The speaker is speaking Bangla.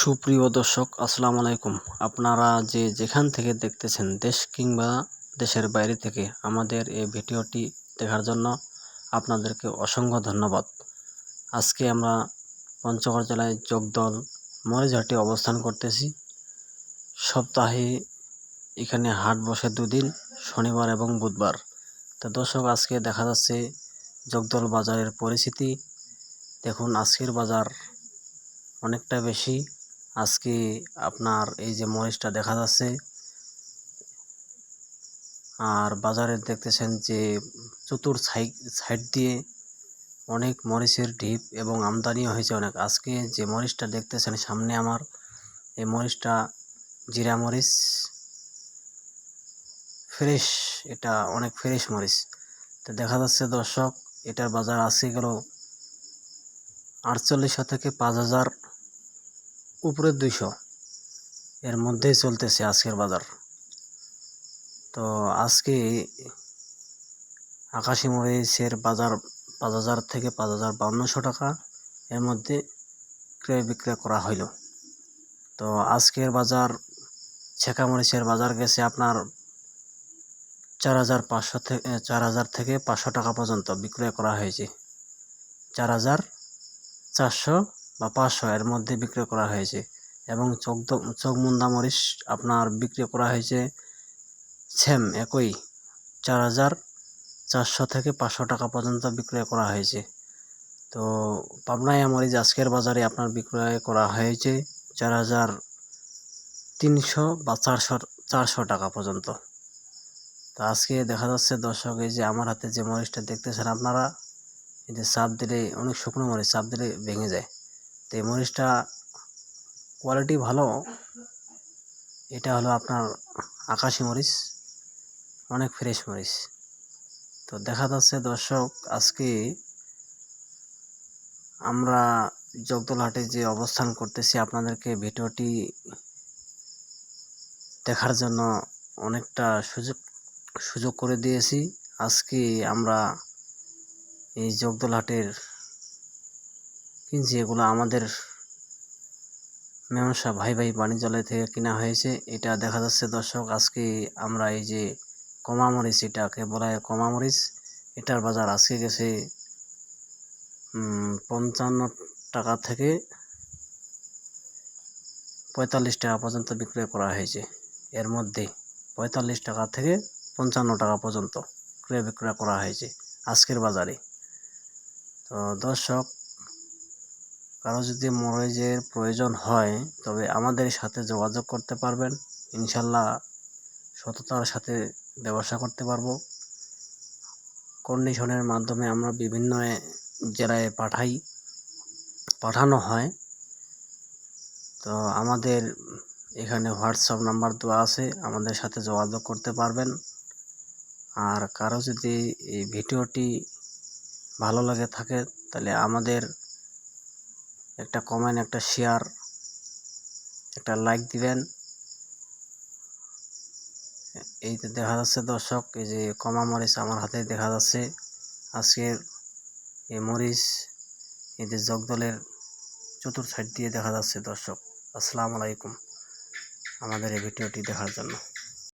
সুপ্রিয় দর্শক, আসসালামু আলাইকুম। আপনারা যেখান থেকে দেখতেছেন, দেশ কিংবা দেশের বাইরে থেকে আমাদের এই ভিডিওটি দেখার জন্য আপনাদেরকে অসংখ্য ধন্যবাদ। আজকে আমরা পঞ্চগড় জেলায় জগদল মরিচহাটে অবস্থান করতেছি। সপ্তাহে এখানে হাট বসে দুদিন, শনিবার এবং বুধবার। তো দর্শক, আজকে দেখা যাচ্ছে জগদল বাজারের পরিস্থিতি। দেখুন, আজকের বাজার অনেকটা বেশি। আজকে আপনার এই যে মরিচটা দেখা যাচ্ছে, আর বাজারে দেখতেছেন যে চতুর সাইড দিয়ে অনেক মরিচের ঢিপ এবং আমদানিও হয়েছে অনেক। আজকে যে মরিচটা দেখতেছেন সামনে আমার, এই মরিচটা জিরা মরিচ, ফ্রেশ, এটা অনেক ফ্রেশ মরিচ। তো দেখা যাচ্ছে দর্শক, এটার বাজার আজকে গেল 4800 থেকে 5000 উপরে 200, এর মধ্যেই চলতেছে আজকের বাজার। তো আজকে আকাশি মরিচের বাজার 5000 থেকে 5500 টাকা, এর মধ্যে ক্রয় বিক্রয় করা হইল। তো আজকের বাজার ছেঁকা মরিচের বাজার গেছে আপনার 4000 থেকে 500 টাকা পর্যন্ত বিক্রয় করা হয়েছে। 4400 বা 500 এর মধ্যে বিক্রয় করা হয়েছে। এবং চকমুন্দা মরিচ আপনার বিক্রি করা হয়েছে সেম একই 4400 থেকে 500 টাকা পর্যন্ত বিক্রয় করা হয়েছে। তো পাবনায়া মরিচ আজকের বাজারে আপনার বিক্রয় করা হয়েছে 4300 বা 400 টাকা পর্যন্ত। তো আজকে দেখা যাচ্ছে দর্শক, এই যে আমার হাতে যে মরিচটা দেখতেছেন আপনারা, এই যে চাপ দিলে অনেক শুকনো মরিচ, চাপ দিলে ভেঙে যায়। তো এই মরিচটা কোয়ালিটি ভালো। এটা হলো আপনার আকাশি মরিচ, অনেক ফ্রেশ মরিচ। তো দেখা যাচ্ছে দর্শক, আজকে আমরা জগদল হাটে যে অবস্থান করতেছি, আপনাদেরকে ভিডিওটি দেখার জন্য অনেকটা সুযোগ করে দিয়েছি। আজকে আমরা এই জগদল হাটের কিনছি, এগুলো আমাদের মেমসা ভাই বাণিজ্যালয় থেকে কেনা হয়েছে। এটা দেখা যাচ্ছে দর্শক, আজকে আমরা এই যে কমা মরিচ, এটাকে বলা হয় কমা মরিচ, এটার বাজার আজকে গেছে 55 টাকা থেকে 45 টাকা পর্যন্ত বিক্রয় করা হয়েছে। এর মধ্যে 45 টাকা থেকে 55 টাকা পর্যন্ত ক্রয় বিক্রয় করা হয়েছে আজকের বাজারে। তো দর্শক, কারো যদি মরিচের প্রয়োজন হয় তবে আমাদের সাথে যোগাযোগ করতে পারবেন। ইনশাল্লাহ সততার সাথে ব্যবসা করতে পারবো। কন্ডিশনের মাধ্যমে আমরা বিভিন্ন জেলায় পাঠানো হয়। তো আমাদের এখানে হোয়াটসঅ্যাপ নাম্বার দেওয়া আছে, আমাদের সাথে যোগাযোগ করতে পারবেন। আর কারো যদি এই ভিডিওটি ভালো লাগে থাকে, তাহলে আমাদের একটা কমেন্ট, একটা শেয়ার, একটা লাইক দিবেন। এই যে দেখা যাচ্ছে দর্শক, এই যে কমা মরিচ আমার হাতে দেখা যাচ্ছে আজকের এই মরিচ, এই যে জগদলের চতুর সাইড দিয়ে দেখা যাচ্ছে দর্শক। আসসালামু আলাইকুম আমাদের এই ভিডিওটি দেখার জন্য।